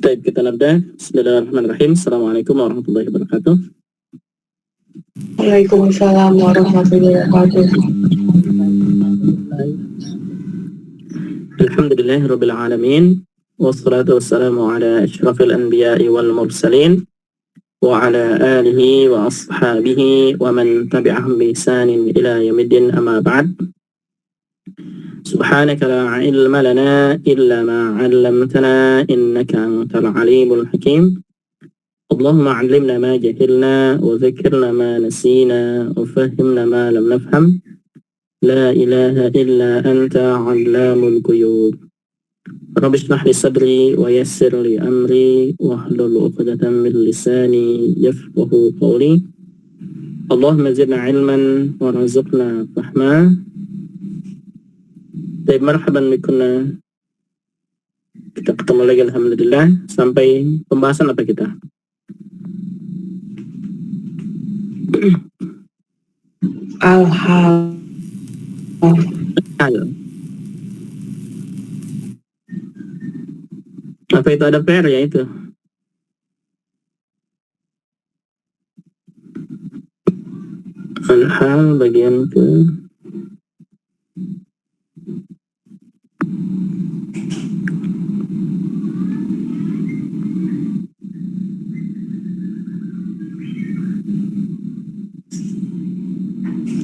Baik, kita nabda. Bismillahirrahmanirrahim. Assalamualaikum warahmatullahi wabarakatuh. Waalaikumsalam warahmatullahi wabarakatuh. Alhamdulillahirabbil alamin. Wassalatu wassalamu ala asyrafil anbiya'i wal mursalin wa ala alihi wa ashabihi wa man tabi'ahum bi ihsanin ila yaumiddin, amma ba'd. Subhanaka la ilma lana illa ma 'allamtana innaka antal alimul hakim. Allahumma 'allimna ma jahilna wa dhakkirna ma nasina wa fahhimna ma lam nafham. La ilaha illa anta 'allamul ghuyub. Rabbi shrah li sadri wa yassir li amri wahlul 'uqdatam min lisani yafqahu qawli. Allahumma zidna 'ilman warzuqna fahma. Baik, marhaban bikunna. Kita ketemu lagi alhamdulillah. Sampai pembahasan apa kita? Al-hal. Apa itu, ada PR ya itu? Al-hal bagian ke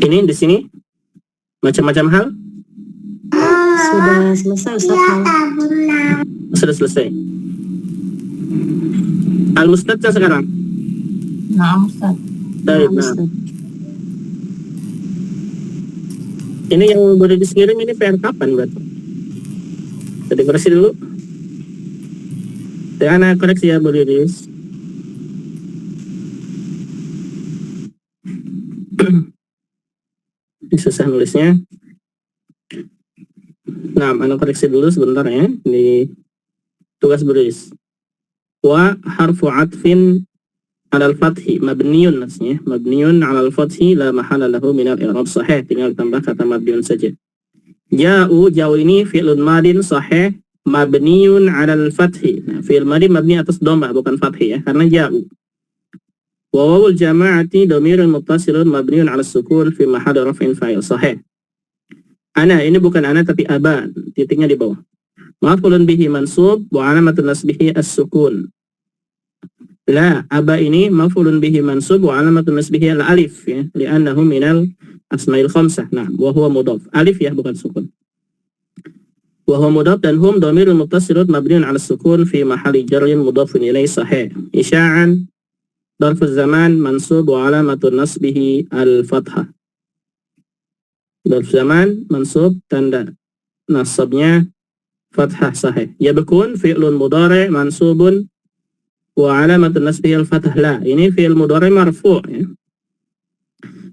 ini di sini macam-macam hal. Sudah selesai Ustaz. Sudah selesai. Al-Mustadza sekarang. Nah, Ustaz. Baik, nah. Ini yang boleh dikirim ini PR kapan berarti? Tadi koreksi dulu. Jangan koreksi ya, boleh dis. Ini susah nulisnya. Nah, anak koreksi dulu sebentar ya. Di tugas bertulis. Wa harfu atfin alal fathi mabniyun, maksudnya mabniyun alal fathi la mahala lahu minal i'rab sahih. Tinggal tambah kata mabniyun saja. Ja'u ini fi'lun madin sahih mabniyun alal fathi. Nah, fi'il madin mabni atas dhammah bukan fathi ya, karena ja'u. Wa wawul jama'ati dhamirun muttasilun mabniyun 'ala sukun fi mahalli raf'in fa'il sahih. Ana ini bukan ana tapi aba, titiknya di bawah. Maf'ulun bihi mansub wa 'alamatun nasbihi as-sukun. La, aba ini maf'ulun bihi mansub wa 'alamatun nasbihi al-alif ya, li'annahu minal asma'il khamsah. Nah, wa huwa mudhaf. Alif ya, bukan sukun. Wa huwa mudhaf dan hum dhamirun muttasilun mabniyun 'ala sukun fi mahalli jarrin mudhafun ilaihi sahih. Isya'an Darfuz zaman mansub wa alamatun nasbihi al-fathah. Darfuz zaman mansub, tanda nasabnya fathah sahih. Yabkun fi'lun mudhari' mansubun wa alamatun nasbihi al-fathah. La, ini fi'il mudhari' marfu' ya.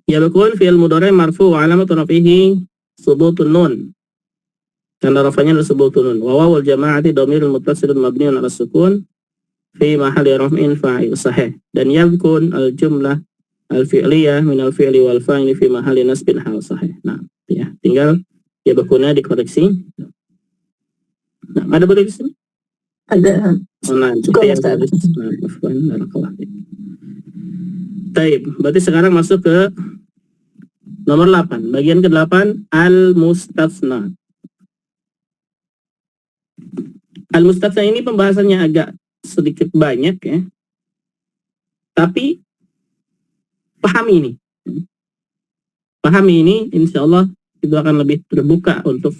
Yabkun fi'il mudhari' marfu' wa alamatun rafihi subutun nun. Tanda rafanya adalah subutun nun. Wa wawul jama'ati dhamirun muttasilun mabniun 'ala sukun fi mahalli raf'in fa'il sahih. Dan yadhkun al-jumlah al-fi'liyah min al-fi'li wal fa'ili fi mahalli nasbin hal sahih. Nah, ya, tinggal ya bakunnya dikoreksi. Nah, ada boleh di sini? Ada. Nah, Cukup yang Ustaz. Baik, berarti sekarang masuk ke nomor 8. Bagian ke-8, al-mustatsna. Al-mustatsna ini pembahasannya agak sedikit banyak ya, tapi pahami ini insya Allah itu akan lebih terbuka untuk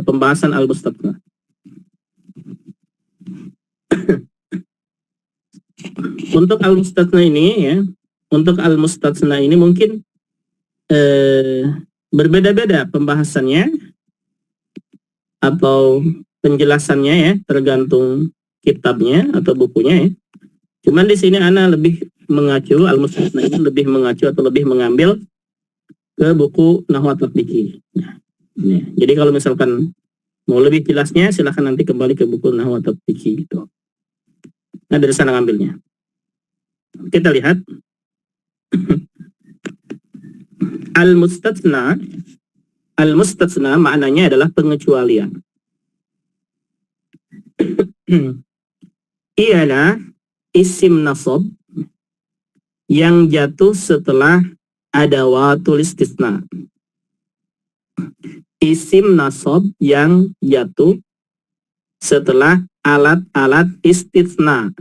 pembahasan al-mustatsna. Untuk al-mustatsna ini ya, untuk al-mustatsna ini mungkin berbeda-beda pembahasannya atau penjelasannya ya, tergantung kitabnya atau bukunya ya. Cuman di sini ana lebih mengacu, al-mustatsna ini lebih mengacu atau lebih mengambil ke buku Nahwu at-Tatbiqi. Nah, ini. Jadi kalau misalkan mau lebih jelasnya silahkan nanti kembali ke buku Nahwu at-Tatbiqi gitu. Nah, dari sana ngambilnya. Kita lihat al-mustatsna maknanya adalah pengecualian. ialah isim nasab yang jatuh setelah adawatul istisna. Isim nasab yang jatuh setelah alat-alat istisna,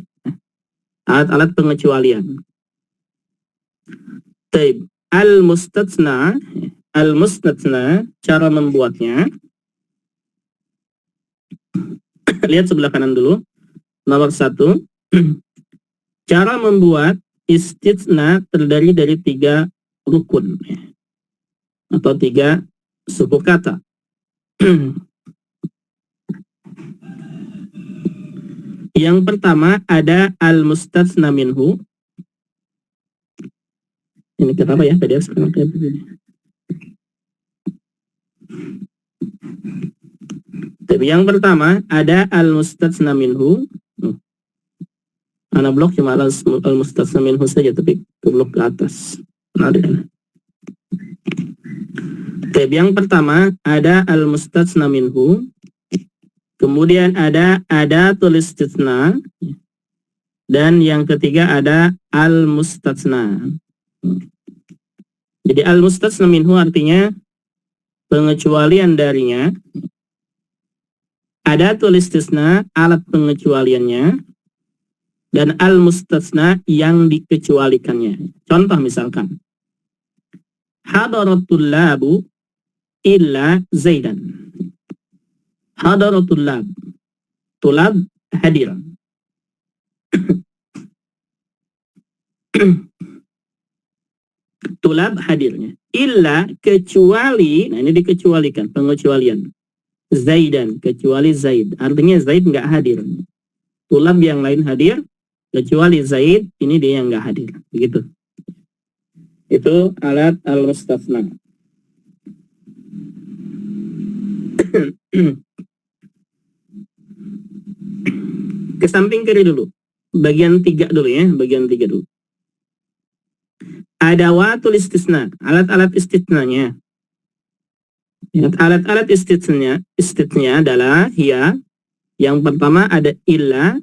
alat-alat pengecualian. Taib. Al-mustatsna, cara membuatnya. Lihat sebelah kanan dulu. Nomor 1. Cara membuat istisna terdiri dari 3 rukun atau 3 suku kata. Yang pertama ada al-mustatsna minhu. Ini kenapa ya tadi sekarang kayak begini. Tapi yang pertama ada al-mustatsna minhu. Ana blok cuma al-mustatsna minhu saja, tapi ke blok ke atas. Tapi yang pertama ada al-mustatsna minhu. Kemudian ada adatul istisna. Dan yang ketiga ada al-mustatsna. Jadi al-mustatsna minhu artinya pengecualian darinya. Adatul istisna alat pengecualiannya. Dan al-mustatsna yang dikecualikannya. Contoh misalkan, hadaratul labu illa zaidan. Hadaratul lab, tulab hadir. Tulab hadirnya. Illa kecuali, nah ini dikecualikan, pengecualian. Zaidan, kecuali Zaid. Artinya Zaid nggak hadir. Tulab yang lain hadir, kecuali Zaid, ini dia yang nggak hadir. Begitu. Itu alat al-mustatsna. Ke samping kiri dulu. Bagian 3 dulu ya, bagian 3 dulu. Adawatul istisna, alat-alat istisnanya. Alat-alat istisna adalah hiya. Yang pertama ada illa,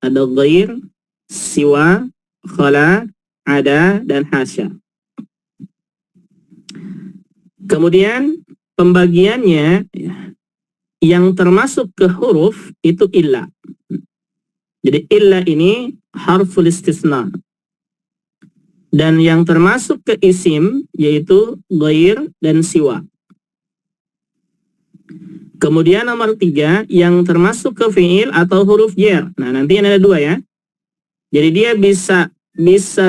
ada ghair, siwa, khala, ada, dan hasya. Kemudian pembagiannya yang termasuk ke huruf itu illa. Jadi illa ini harful istisna. Dan yang termasuk ke isim yaitu ghair dan siwa. Kemudian nomor 3 yang termasuk ke fi'il atau huruf jar. Nah nanti ada 2 ya. Jadi dia bisa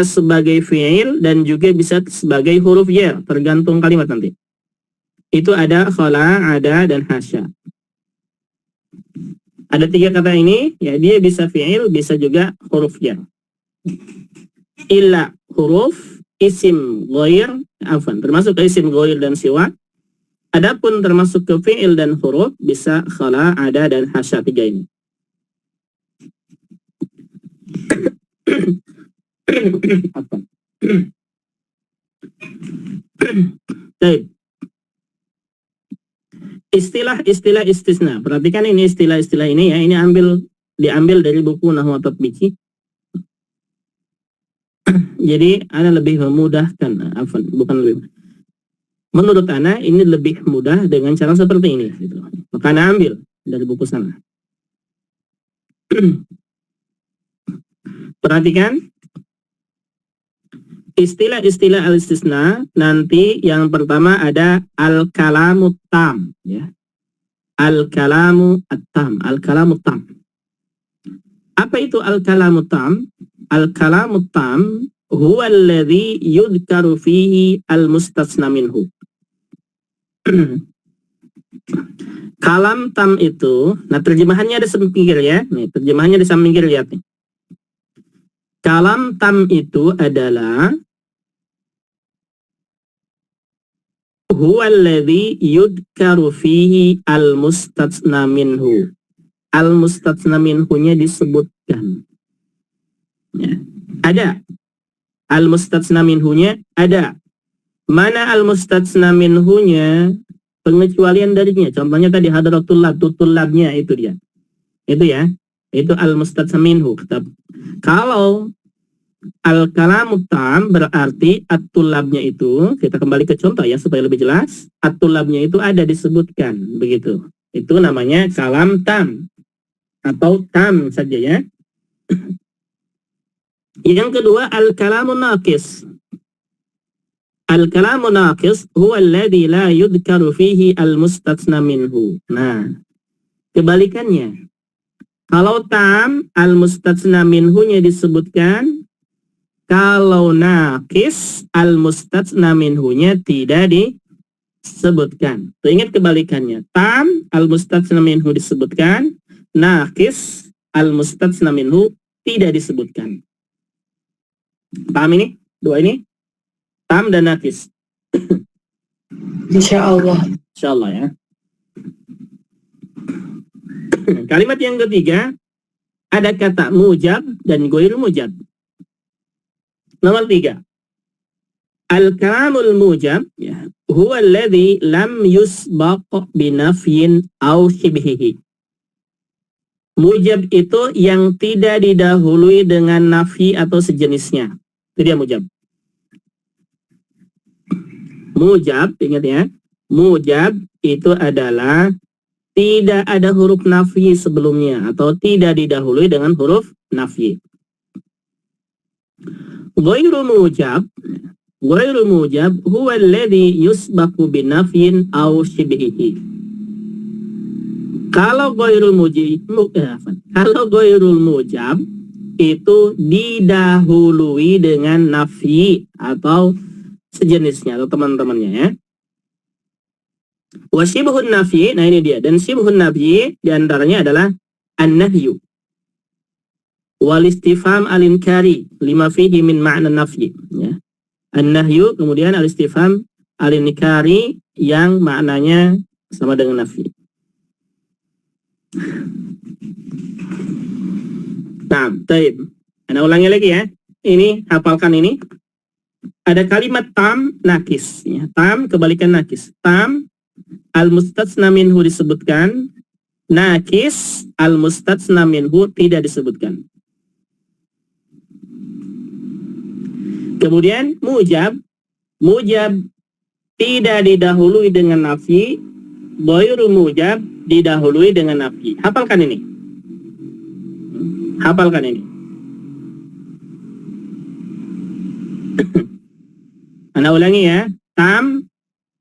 sebagai fi'il dan juga bisa sebagai huruf jar, tergantung kalimat nanti. Itu ada khala, ada, dan hasya. Ada 3 kata ini, ya dia bisa fi'il, bisa juga huruf jar. Illa huruf, isim ghair, termasuk ke isim ghair dan siwa. Adapun termasuk ke fi'il dan huruf bisa khala, ada, dan hasya 3 ini. Baik. Istilah-istilah istisna. Perhatikan ini istilah-istilah ini ya. Ini diambil dari buku Nahwu Tatbiki. Jadi ana lebih memudahkan, bukan lebih. Menurut ana ini lebih mudah dengan cara seperti ini. Gitu. Maka ana ambil dari buku sana. Perhatikan istilah-istilah al-istisna. Nanti yang pertama ada al-kalamu tam, ya. Al-kalamu at-tam, al-kalamu tam. Apa itu al-kalamu tam? Al-kalamu tam huwa alladhi yudhkaru fihi al-mustatsna minhu. Kalam tam itu, nah terjemahannya ada samping kiri ya. Nih, terjemahannya di samping kiri, lihat nih. Kalam tam itu adalah huwa alladhi yudhkaru fihi al-mustatsna minhu. Al-mustatsna minhu-nya disebutkan. Ya. Ada. Al-mustatsna minhu-nya ada. Mana al-mustatsna minhu-nya? Pengecualian darinya. Contohnya tadi hadratul lab, tutul labnya itu dia. Itu ya. Itu al-mustatsna minhu. Kalau al-kalamu tam berarti at-tulabnya itu, kita kembali ke contoh ya supaya lebih jelas. At-tulabnya itu ada disebutkan, begitu. Itu namanya kalam tam atau tam saja ya. Yang kedua al-kalamu naqis. Al-kalamu naqis huwa alladhi la yudhkaru fihi al-mustatsna minhu. Nah, kebalikannya. Kalau tam, al-mustatsna minhu-nya disebutkan. Kalau naqis, al-mustatsna minhu-nya tidak disebutkan. Tuh, ingat kebalikannya. Tam, al-mustatsna minhu disebutkan. Naqis, al-mustatsna minhu tidak disebutkan. Paham ini? Dua ini? Tam dan naqis. Insyaallah. Insyaallah ya. Kalimat yang ketiga, ada kata mujab dan ghairul mujab. Nomor 3. Al-kalamul mujab ya, huwa alladhi lam yusbaq binafyin aw shibhihi. Mujab itu yang tidak didahului dengan nafi atau sejenisnya. Itu dia mujab. Mujab, ingat ya. Mujab itu adalah tidak ada huruf nafi sebelumnya atau tidak didahului dengan huruf nafi. Ghairu mujab huwa alladhi yusbaqu binafyin aw shibhihi. Kalau ghairul mujab itu didahului dengan nafi atau sejenisnya atau teman-temannya ya. Wa shibhun nafi, nah ini dia. Dan shibhun nafi diantaranya adalah an-nahyu wal istifham al-inkari lima fihi min ma'na nafi ya. An-nahyu kemudian al-istifham al-inkari yang maknanya sama dengan nafi. Nah, baik. Ana ulangi lagi ya. Ini hafalkan ini. Ada kalimat tam nakis ya. Tam kebalikan nakis. Tam al-mustatsna minhu disebutkan, nakis al-mustatsna minhu tidak disebutkan. Kemudian mujab tidak didahului dengan nafi, ghairu mujab didahului dengan nafi. Hafalkan ini. Hafalkan ini. Ana ulangi ya. Tam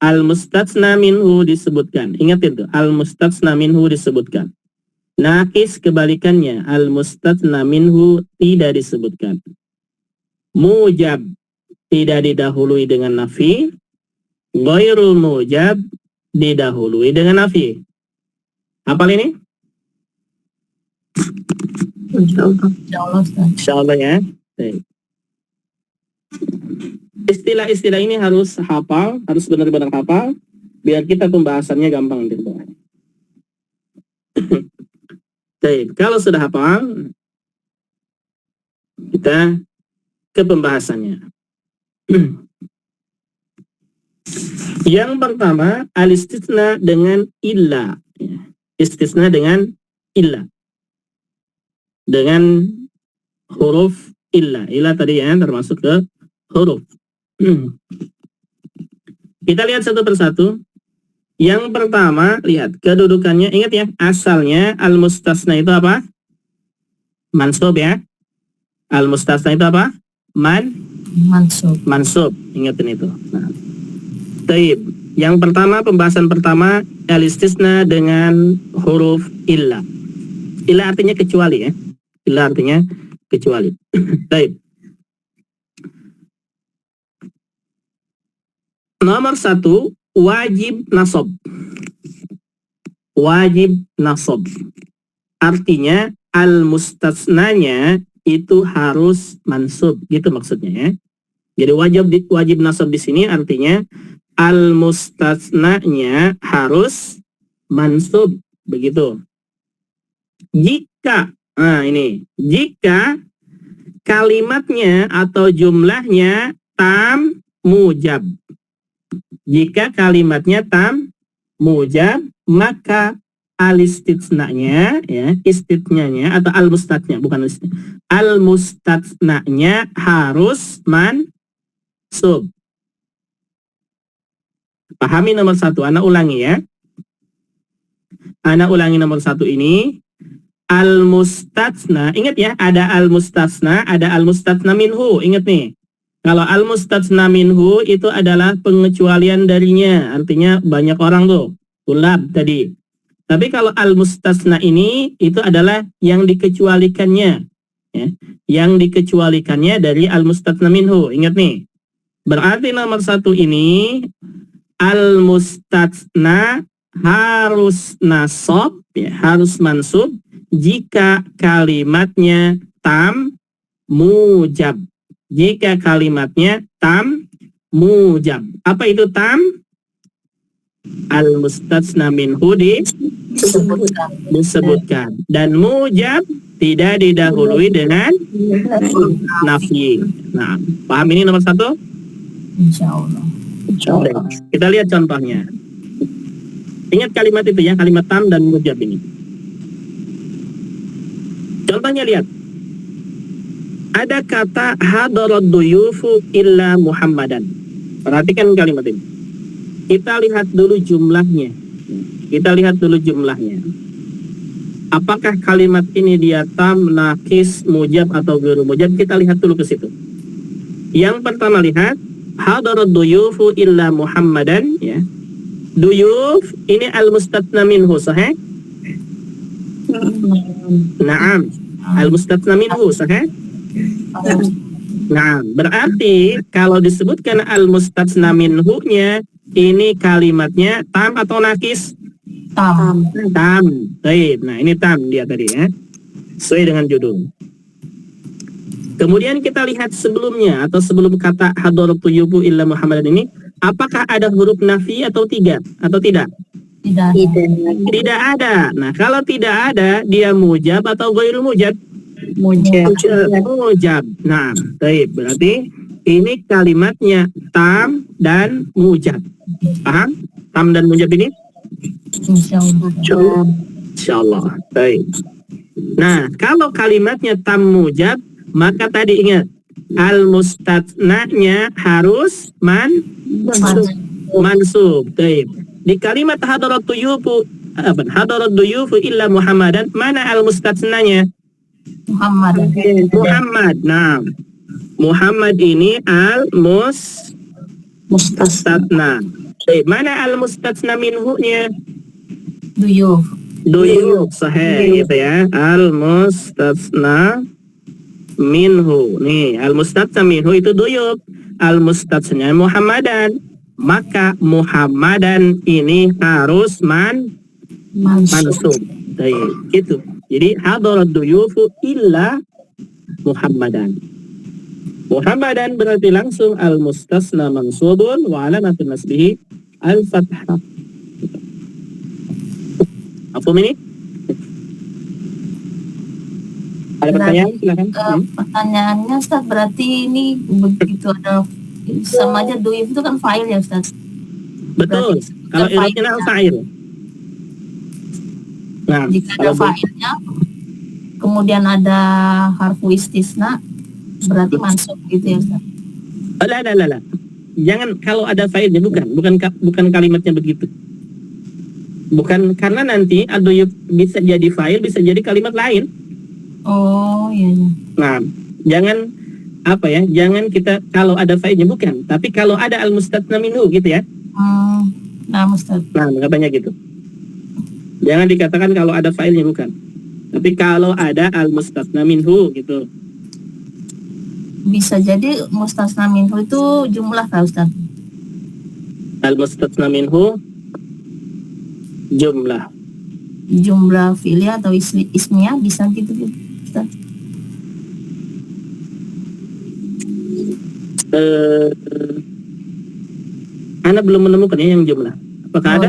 al-mustatsna minhu disebutkan. Ingat itu, al-mustatsna minhu disebutkan. Nakis kebalikannya, al-mustatsna minhu tidak disebutkan. Mujab tidak didahului dengan nafi, ghairul mujab didahului dengan nafi. Hafal ini? Insyaallah. Insyaallah ya. Baik. Istilah-istilah ini harus hafal, harus benar-benar hafal, biar kita pembahasannya gampang nanti. Baik, kalau sudah hafal, kita ke pembahasannya. Yang pertama, al-istisna dengan illa. Istisna dengan illa. Dengan huruf illa. Illa tadi ya, termasuk ke huruf. Kita lihat satu persatu. Yang pertama, lihat kedudukannya. Ingat ya, asalnya al-mustasna itu apa? Mansub ya. Al-mustasna itu apa? Mansub. Ingatin itu. Nah, taib. Yang pertama, pembahasan pertama, al-istisna dengan huruf illa. Illa artinya kecuali ya. Illa artinya kecuali. Taib. Nomor 1, wajib nasab. Wajib nasab. Artinya al-mustasnanya itu harus mansub, gitu maksudnya ya. Jadi wajib nasab di sini artinya al-mustasnanya harus mansub, begitu. Jika jika kalimatnya atau jumlahnya tam mujab. Jika kalimatnya tam mujab, maka al-istitsnanya ya, istitsnanya atau al-mustatsna, bukan al-mustatsnanya harus mansub. Pahami nomor satu, Ana ulangi ya. Ana ulangi nomor satu ini. Al-mustatsna, ingat ya, ada al-mustatsna, ada al-mustatsna minhu. Ingat nih, kalau al-mustatsna minhu itu adalah pengecualian darinya, artinya banyak orang tuh, tulab tadi. Tapi kalau al-mustatsna ini itu adalah yang dikecualikannya, ya, yang dikecualikannya dari al-mustatsna minhu. Ingat nih, berarti nomor satu ini al-mustatsna harus nasab, ya, harus mansub jika kalimatnya tam mujab. Jika kalimatnya tam mujab. Apa itu tam? Al-mustatsna minhu disebutkan. Dan mujab tidak didahului dengan nafi. Nah, paham ini nomor satu? Insyaallah. Kita lihat contohnya. Ingat kalimat itu ya, kalimat tam dan mujab ini. Contohnya lihat. Ada kata hadarat duyufu illa Muhammadan. Perhatikan kalimat ini. Kita lihat dulu jumlahnya. Apakah kalimat ini dia tam, nakis, mujab atau guru mujab? Kita lihat dulu ke situ. Yang pertama lihat hadarat duyufu illa Muhammadan, ya. Duyuf ini al-mustatsna minhu, sahih? Naam. Al-mustatsna minhu, sahih? Nah, berarti kalau disebutkan al-mustatsna minhu-nya, ini kalimatnya tam atau nakis? Tam. Tam. Baik. Nah, ini tam dia tadi ya. Sesuai dengan judul. Kemudian kita lihat sebelumnya atau sebelum kata hadaratu yubu illa Muhammadan ini, apakah ada huruf nafi atau tidak? Atau tidak? Tidak ada. Nah, kalau tidak ada, dia mujab atau ghairul mujab? Mujab. Nah, baik. Berarti ini kalimatnya tam dan mujab. Paham? Tam dan mujab ini? Insyaallah. Baik. Nah, kalau kalimatnya tam mujab, maka tadi ingat al-mustatsnanya harus mansub. Baik. Di kalimat hadarat duyufu illa Muhammadan, mana al-mustatsnanya? Muhammad. Nah, Muhammad ini al-mustatsna. Mana al-mustatsna minhu-nya? Duyuf, sahih gitu ya. Al-mustatsna minhu. Nih, al-mustatsna minhu itu duyuf. Al-mustatsna Muhammadan. Maka Muhammadan ini harus mansub. Gitu. Jadi hadarat duyufu illa Muhammadan. Muhammadan berarti langsung al-mustasna mansubun wa alamatun nasbihi al-fathah. Apa ini? Ada pertanyaan? Silakan. Pertanyaannya Ustaz, berarti ini begitu ada sama aja duyuf itu kan fa'il ya Ustaz? Betul. Kalau i'rabnya fa'il. Nah, jika ada fa'ilnya, kemudian ada harfu istisna, berarti mansub gitu ya Ustaz? Lah. Jangan kalau ada fa'ilnya, bukan kalimatnya begitu. Bukan, karena nanti ad-duyuf bisa jadi fa'il, bisa jadi kalimat lain. Oh iya. Nah, jangan jangan kita kalau ada fa'ilnya bukan, tapi kalau ada al-mustatsna minhu gitu ya. Nah, katanya gitu. Jangan dikatakan kalau ada fa'ilnya bukan, tapi kalau ada al-mustatsna minhu gitu. Bisa jadi mustatsna minhu itu jumlah kah Ustaz? Al-mustatsna minhu jumlah fi'liyah atau ismiyah, bisa gitu Ustaz? Anda belum menemukan ya yang jumlah. Apakah ada?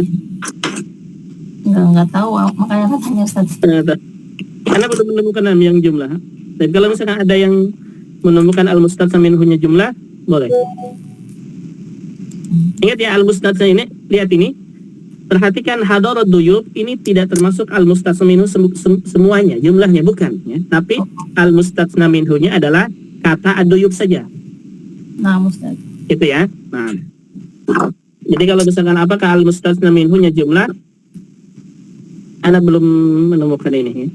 Enggak tahu, makanya katanya Ustaz. Anda belum menemukan yang jumlah. Dan kalau misalkan ada yang menemukan al-mustatsna minhu-nya jumlah, boleh. Ingat ya, al-mustatsna ini, lihat ini. perhatikan hadarat duyuf ini tidak termasuk al-mustatsna minhu semuanya, jumlahnya bukan ya. Tapi al-mustatsna minhunya adalah kata ad-duyuf saja. Nah, Ustaz. Itu ya. Nah. Jadi kalau misalkan apakah al-mustatsna minhunya jumlah? Ana belum menemukan ini ya.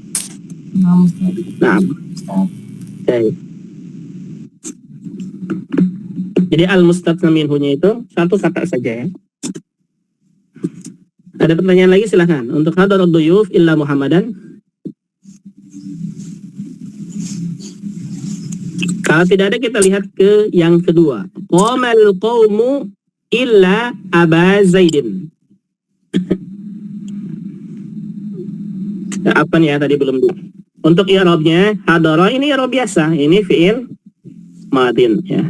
Nah, Ustaz. Nah. Ustaz. Okay. Jadi al-mustatsna minhunya itu satu kata saja ya. Ada pertanyaan lagi silahkan. Untuk hadarat duyuf illa Muhammadan. Kalau tidak ada kita lihat ke yang kedua. Qamal qaumu illa Aba Zaidin. Apa nih ya tadi belum. Untuk i'rabnya hadara ini i'rab biasa. Ini fi'il madin ya.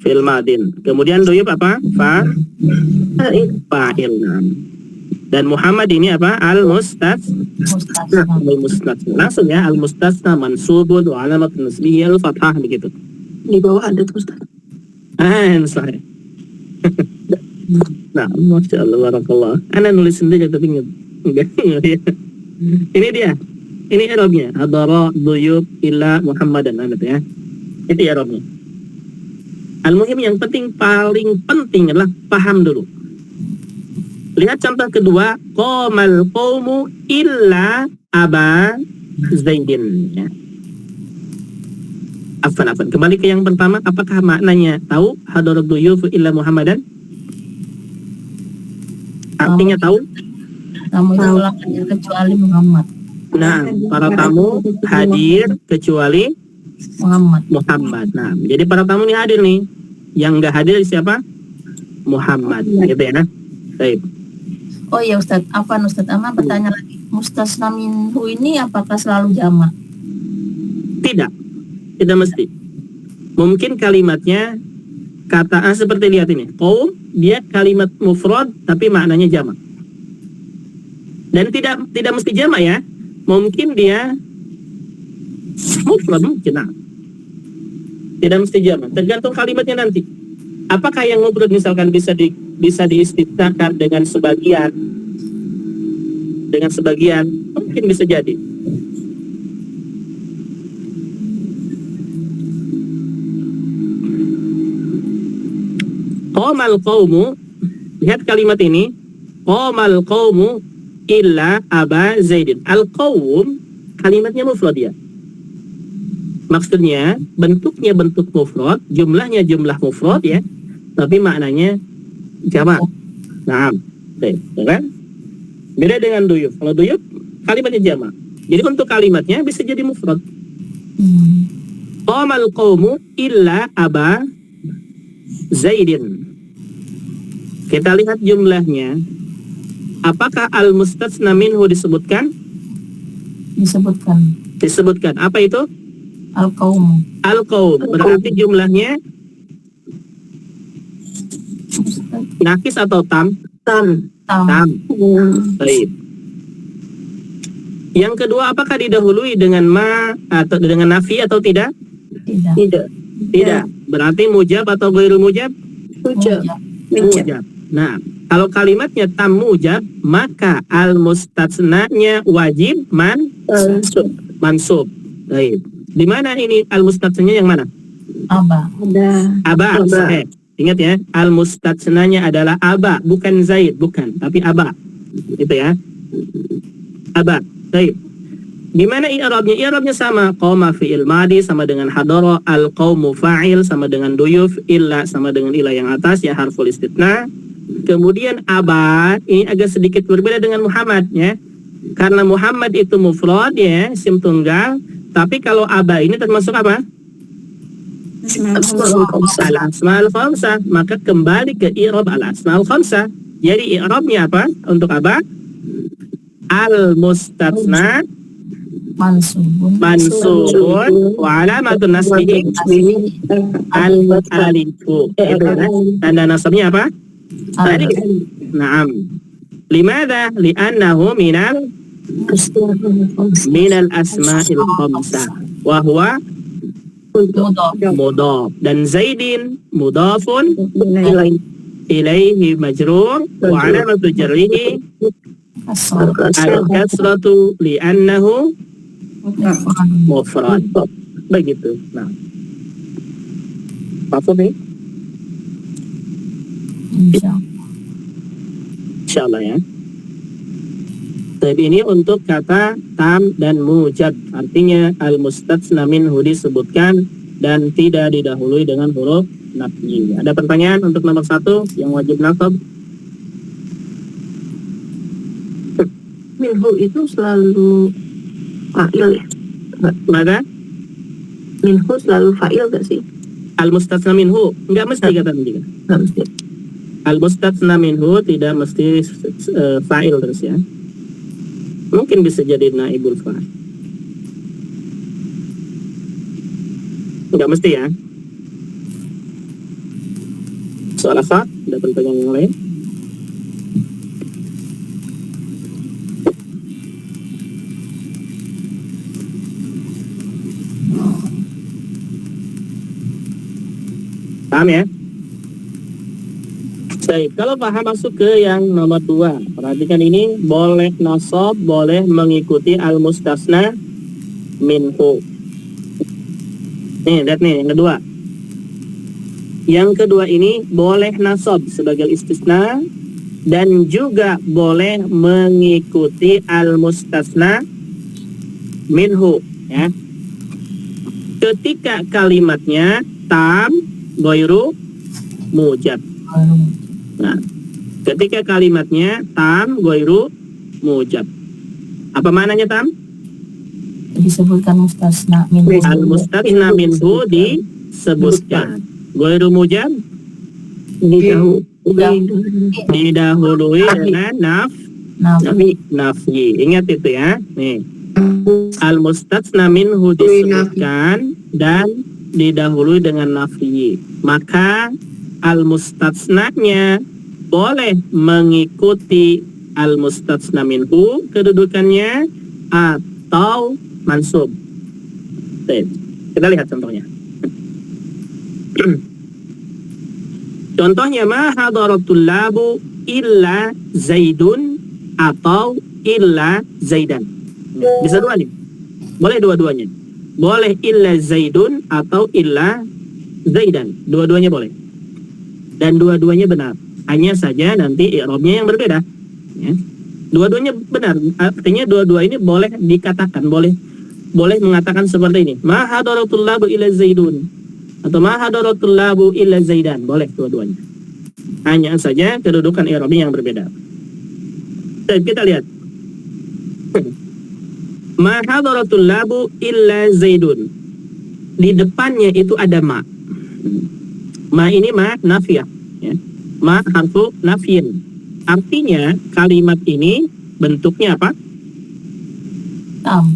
Fi'il madin. Kemudian duyuf apa? Fa'il. Dan Muhammad ini apa? Al-mustatsna. Langsung ya, al-mustatsna mansubun wa alamat nasbihi al-fathah begitu. Di bawah ada tuh Ustaz. Sahih. Nah, Masya Allah, barakallah. Ana nulis sendiri tapi enggak. Ini dia. Ini i'rabnya. Hadara duyub illa Muhammadan ya. Itu i'rabnya. Al-muhim yang paling penting adalah paham dulu. Lihat contoh kedua, qamal qaumu illa Aba Zaidin ya. Afan. Kembali ke yang pertama, apakah maknanya tahu hadarat duyuf illa Muhammadan? Artinya tahu? Tamu itu telah hadir kecuali Muhammad. Nah, para tamu hadir kecuali Muhammad. Nah, jadi para tamu ini hadir nih. Yang enggak hadir siapa? Muhammad. Gitu ya. Baik. Oh iya Ustadz, Ustadz Amma bertanya lagi, mustatsna minhu ini apakah selalu jamak? Tidak mesti. Mungkin kalimatnya kata seperti lihat ini, qaum dia kalimat mufrad tapi maknanya jamak. Dan tidak mesti jamak ya. Mungkin dia mufrad mungkin. Nah. Tidak mesti jamak, tergantung kalimatnya nanti. Apakah yang mufrad misalkan bisa diistisnakan dengan sebagian, mungkin bisa jadi. Qamal qaumu, lihat kalimat ini, qamal qaumu illa Aba Zaidin. Al-qaum kalimatnya mufrad ya. Maksudnya bentuknya bentuk mufrad, jumlahnya jumlah mufrad ya, tapi maknanya jamak. Nah, kan? Beda dengan duyuf. Kalau duyuf kalimatnya jamak. Jadi untuk kalimatnya bisa jadi mufrad. Qamal qaumu illa Aba Zaidin. Kita lihat jumlahnya. Apakah al-mustatsna minhu disebutkan? Disebutkan. Apa itu? Al-qaum. Berarti jumlahnya nakis atau tam? Tam. Baik. Yang kedua, apakah didahului dengan ma atau dengan nafi atau tidak? Tidak. Berarti mujab atau ghairul mujab? Mujab. Nah, kalau kalimatnya tam mujab, maka al-mustatsnanya wajib mansub. Baik. Di mana ini al-mustatsnanya yang mana? Aba. Ingat ya, al-mustatsnanya adalah Aba, bukan Zaid, bukan, tapi Aba. Itu ya. Aba. Baik. Di mana i'rabnya? I'rabnya sama. Qoma fi'il madi sama dengan hadara, al-qaumu fa'il sama dengan duyuf, illa sama dengan illa yang atas ya, harful istitsna. Kemudian Aba ini agak sedikit berbeda dengan Muhammad ya. Karena Muhammad itu mufrad ya, isim tunggal. Tapi kalau Aba ini termasuk apa? Al-asma'ul khamsah. Maka kembali ke i'rab al-asma'ul khamsah. Jadi i'rabnya apa untuk Aba? Al-mustatsna mansubun wa alamatun nasbihi al-alifu. Tanda nasabnya apa? Naam. Limadha? Li'annahu minal asma'il khamsah wa huwa mudhaf. Dan Zaidin mudhafun ilaihi majrur wa alamatu jarrihi al-kasratu li'annahu mufrad. Begitu. Nah, maksud nih? Insyaallah ya. Tapi ini untuk kata tam dan mujad. Artinya al-mustatsna minhu disebutkan dan tidak didahului dengan huruf nafyi. Ada pertanyaan untuk nomor 1 yang wajib nasab? Minhu itu selalu fa'il ya? Maka Minhu selalu fa'il gak sih? al-mustatsna minhu enggak mesti kata juga. Gak mesti. Al-mustatsna minhu tidak mesti fa'il terus ya. Mungkin bisa jadi naibul fa'il. Enggak mesti ya. Soal apa? Ada pertanyaan yang lain? Paham ya? Baik, kalau paham masuk ke yang nomor 2. Perhatikan ini, boleh nasab, boleh mengikuti al-mustasna minhu. Nih, lihat nih yang kedua. Yang kedua ini boleh nasab sebagai istisna dan juga boleh mengikuti al-mustasna minhu ya. Ketika kalimatnya tam ghairu mujab. Nah, ketika kalimatnya tam ghairu mujab. Apa maknanya tam? Disebutkan mustasna minhu. Al-mustasna minhu disebutkan. Ghairu mujab didahului dengan nafyi. Ingat itu ya. Nih. Al-mustasna minhu disebutkan dan didahului dengan nafyi. Maka al-mustatsnanya boleh mengikuti al-mustatsna minhu kedudukannya atau mansub. Kita lihat contohnya. Contohnya ma hadaratul labu illa zaidun atau illa zaidan. Bisa dua nih. Boleh dua-duanya. Boleh illa zaidun atau illa zaidan. Dua-duanya boleh. Dan dua-duanya benar. Hanya saja nanti i'rabnya yang berbeda. Ya. Dua-duanya benar. Artinya dua-dua ini boleh dikatakan, boleh mengatakan seperti ini. Ma hadaratul labu illa zaidun atau ma hadaratul labu illa zaidan. Boleh dua-duanya. Hanya saja kedudukan i'rabnya yang berbeda. Dan kita lihat. Ma hadaratul labu illa zaidun. Di depannya itu ada ma. Ma ini ma nafiyah ya. Ma harfu nafyin. Artinya kalimat ini bentuknya apa? Tam.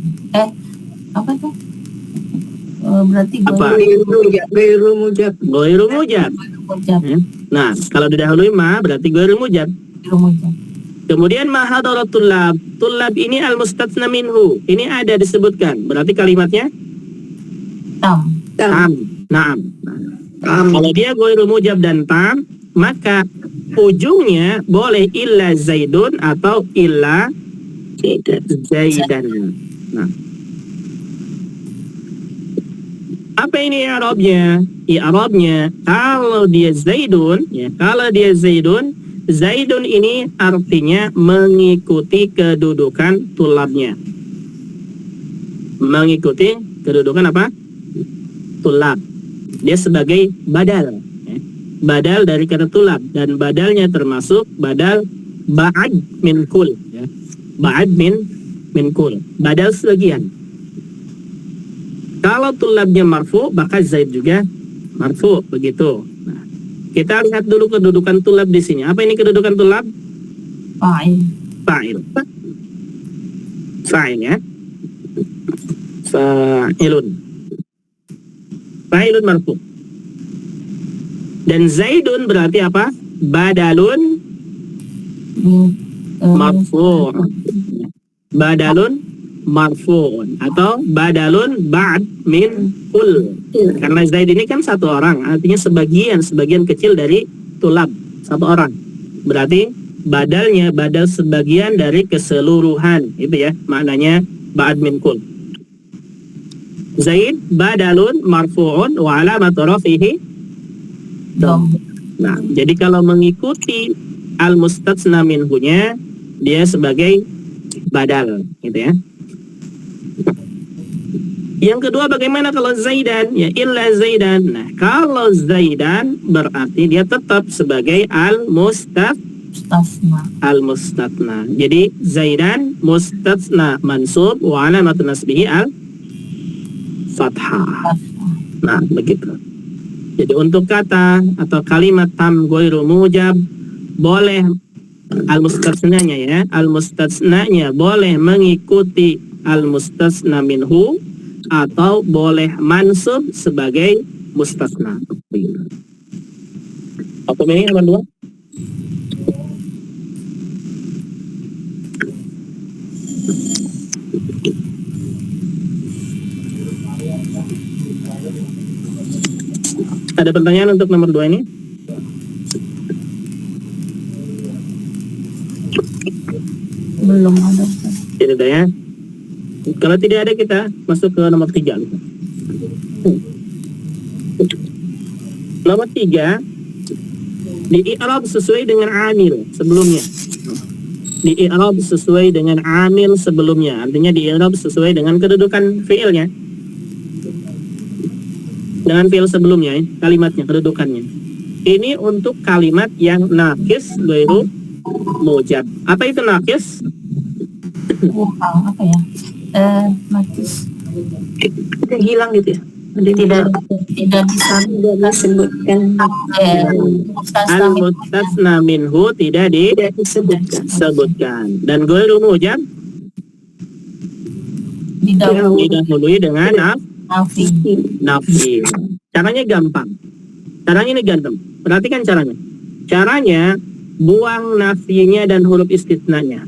Apa tuh? Berarti Ghairu mujab. Ghairu mujab. Ya. Nah, kalau didahului ma berarti ghairu mujab. Kemudian ma hadaratul lab. Tulab ini al-mustatsna minhu. Ini ada disebutkan. Berarti kalimatnya tam. Naam. Kalau dia ghairu mujab dan tam, maka ujungnya boleh illa zaidun atau illa zaidan. Nah, apa ini i'rabnya? I'rabnya kalau dia zaidun, ya, kalau dia zaidun, zaidun ini artinya mengikuti kedudukan tulabnya. Mengikuti kedudukan apa? Tulab. Dia sebagai badal. Ya. Badal dari kata tulab. Dan badalnya termasuk badal ba'ad min kul. Ya. Ba'ad min kul. Badal sebagian. Kalau tulabnya marfu, maka zaid juga marfu. Begitu. Nah, kita lihat dulu kedudukan tulab di sini. Apa ini kedudukan tulab? Fa'il ya. Fa'ilun marfu. Dan zaidun berarti apa? Badalun marfu. Badalun marfu'un atau badalun ba'd min kul. Karena zaid ini kan satu orang, artinya sebagian kecil dari tulab. satu orang. Berarti badalnya badal sebagian dari keseluruhan, itu ya maknanya ba'd min kull. Zaid badalun marfu'un wa alamatu rafihi dom. Nah, jadi kalau mengikuti al-mustatsna minhunya, dia sebagai badal, gitu ya. Yang kedua, bagaimana kalau Zaidan? Ya, illa Zaidan. Nah, kalau Zaidan berarti dia tetap sebagai al-mustatsna. Jadi Zaidan mustatsna mansub wa alamatu nasbihi al-fathah. Nah, begitu. Jadi untuk kata atau kalimat tam ghairu mujab boleh al-mustatsnanya ya, al-mustatsnanya boleh mengikuti al-mustatsna minhu atau boleh mansub sebagai mustatsna. Apa ini nomor 2? Ada pertanyaan untuk nomor 2 ini? Belum ada. Tidak ada ya. Kalau tidak ada kita masuk ke nomor 3. Nomor 3 di i'rab sesuai dengan amil sebelumnya. Di i'rab sesuai dengan amil sebelumnya, artinya di i'rab sesuai dengan kedudukan fi'ilnya. Dengan fi'il sebelumnya ya, kalimatnya, kedudukannya. Ini untuk kalimat yang naqis ghairu mujab. Apa itu naqis? Apa ya? Naqis. Tidak hilang gitu ya. Tidak bisa disebutkan. Al-mustatsna minhu tidak disebutkan. Dan ghairu mujab didahului dengan nafi. Caranya gampang. Caranya ini gampang. Perhatikan caranya. Caranya buang nafinya dan huruf istisnanya.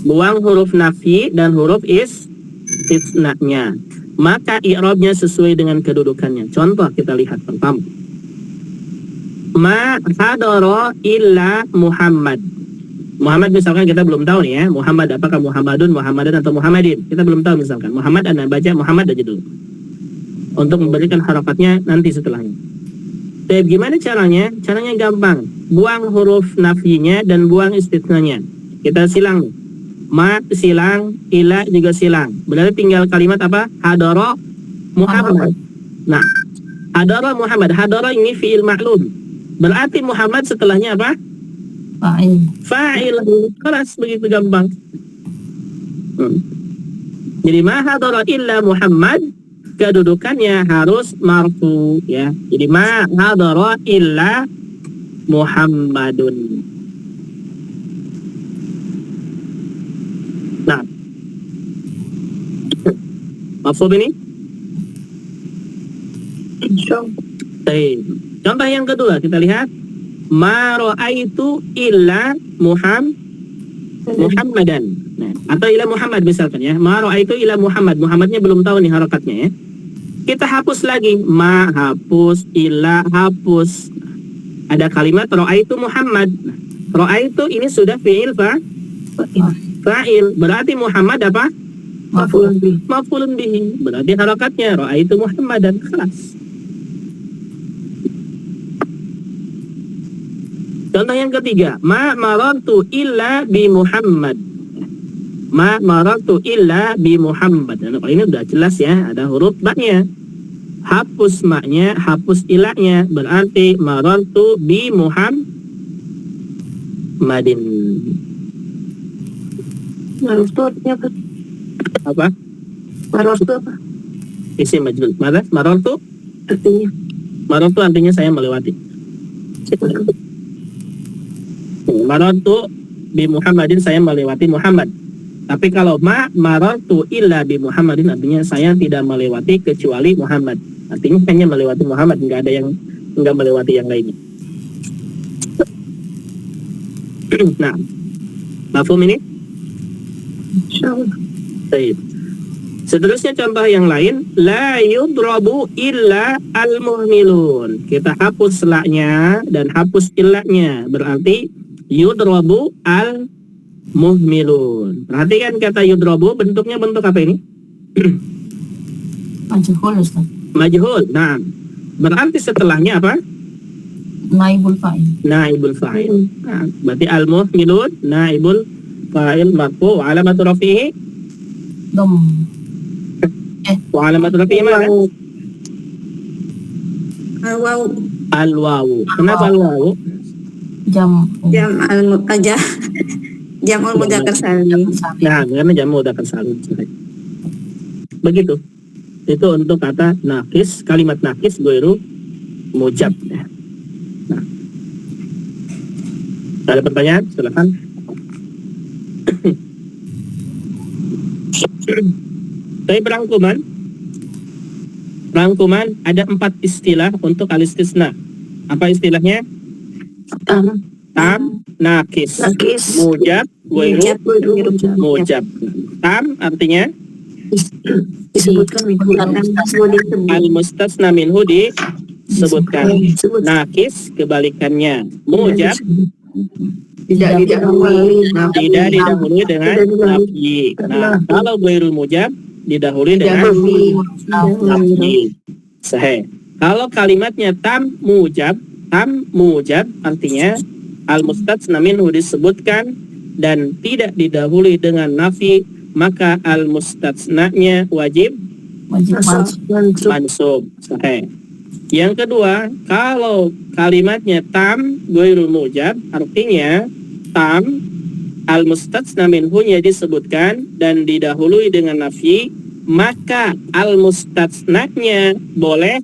Buang huruf nafi dan huruf istisnanya. Maka i'rabnya sesuai dengan kedudukannya. Contoh kita lihat pertama. Ma hadara illa Muhammad. Muhammad misalkan kita belum tahu nih ya. Muhammad apakah Muhammadun, Muhammadan atau Muhammadin? Kita belum tahu misalkan. Muhammad Anda baca Muhammad aja dulu. Untuk memberikan harokatnya nanti setelahnya. Tapi gimana caranya? Caranya gampang. Buang huruf nafinya dan buang istisnanya. Kita silang nih. Ma silang, ila juga silang. Berarti tinggal kalimat apa? Hadara Muhammad. Nah, hadara Muhammad. Hadara ini fi'il ma'lum. Berarti Muhammad setelahnya apa? Fa'il. Keras, begitu gampang. Jadi ma hadara illa Muhammad, kedudukannya harus marfu ya. Jadi ma hadara illa Muhammadun. Nah, mafhum ini? Contoh yang kedua kita lihat. Ma ra'aitu illa Muhammadan. Nah, atau ila Muhammad misalkan ya. Ma ra'aitu ila Muhammad. Muhammadnya belum tahu nih harokatnya ya. Kita hapus lagi. Ma hapus, ila hapus. Ada kalimat ra'aitu Muhammad. Ra'aitu ini sudah fi'il fa'il. Berarti Muhammad apa? Maf'ulun bihi. Berarti harokatnya ra'aitu Muhammadan. Kelas. Contoh yang ketiga, ma marartu illa bi Muhammad. Ma marartu illa bi Muhammad. Nah, ini udah jelas ya, ada huruf ba-nya. Hapus ma-nya, hapus ila-nya, berarti marartu bi Muhammadin. Marartu artinya apa? Apa? Marartu apa? Isim majrur. Marartu Artinya? Marartu artinya saya melewati. Marartu bi Muhammadin, saya melewati Muhammad. Tapi kalau ma marartu illa bi Muhammadin, artinya saya tidak melewati kecuali Muhammad. Artinya hanya melewati Muhammad, enggak ada yang enggak melewati yang lainnya. Nah, mafhum ini? Insyaallah. Baik. Seterusnya contoh yang lain, la yudrabu illa al-muhmilun. Kita hapus la-nya dan hapus illa-nya. Berarti yudrabu al-muhmilun. Perhatikan kata yudrabu, bentuknya bentuk apa ini? Majhul Ustaz. Majhul. Nah, berarti setelahnya apa? Naibul fa'il. Naibul fa'il. Nah, berarti al-muhmilun naibul fa'il marfu wa alamatu rafihi Dom. wa alamatu rafihi mana? Al-waw Al-wawu. Kenapa al-wawu? Jam. jam al-mutajah jamul mudzakkar salim. Nah, karena jamu mudzakkar salim. Begitu. Itu untuk kata nakis, kalimat nakis ghairu mujab. Nah. Ada pertanyaan? Silakan. Tapi rangkuman ada 4 istilah untuk al-istisna. Apa istilahnya? Tam Tam, nakis, nakis mujab, ghairu mujab mujab. Tam artinya disebutkan al-mustasna minhu disebutkan. Nakis kebalikannya. Mujab tidak didahului dengan nafi. Nah, kalau ghairu mujab didahului dengan nafi. Sahih. Kalau kalimatnya tam mujab artinya al-mustasna minhu disebutkan dan tidak didahului dengan nafi, maka al-mustasna-nya wajib mansub. Sahih. Yang kedua, kalau kalimatnya tam ghairul mujab artinya tam al-mustasna minhu-nya disebutkan dan didahului dengan nafi, maka al-mustasna-nya boleh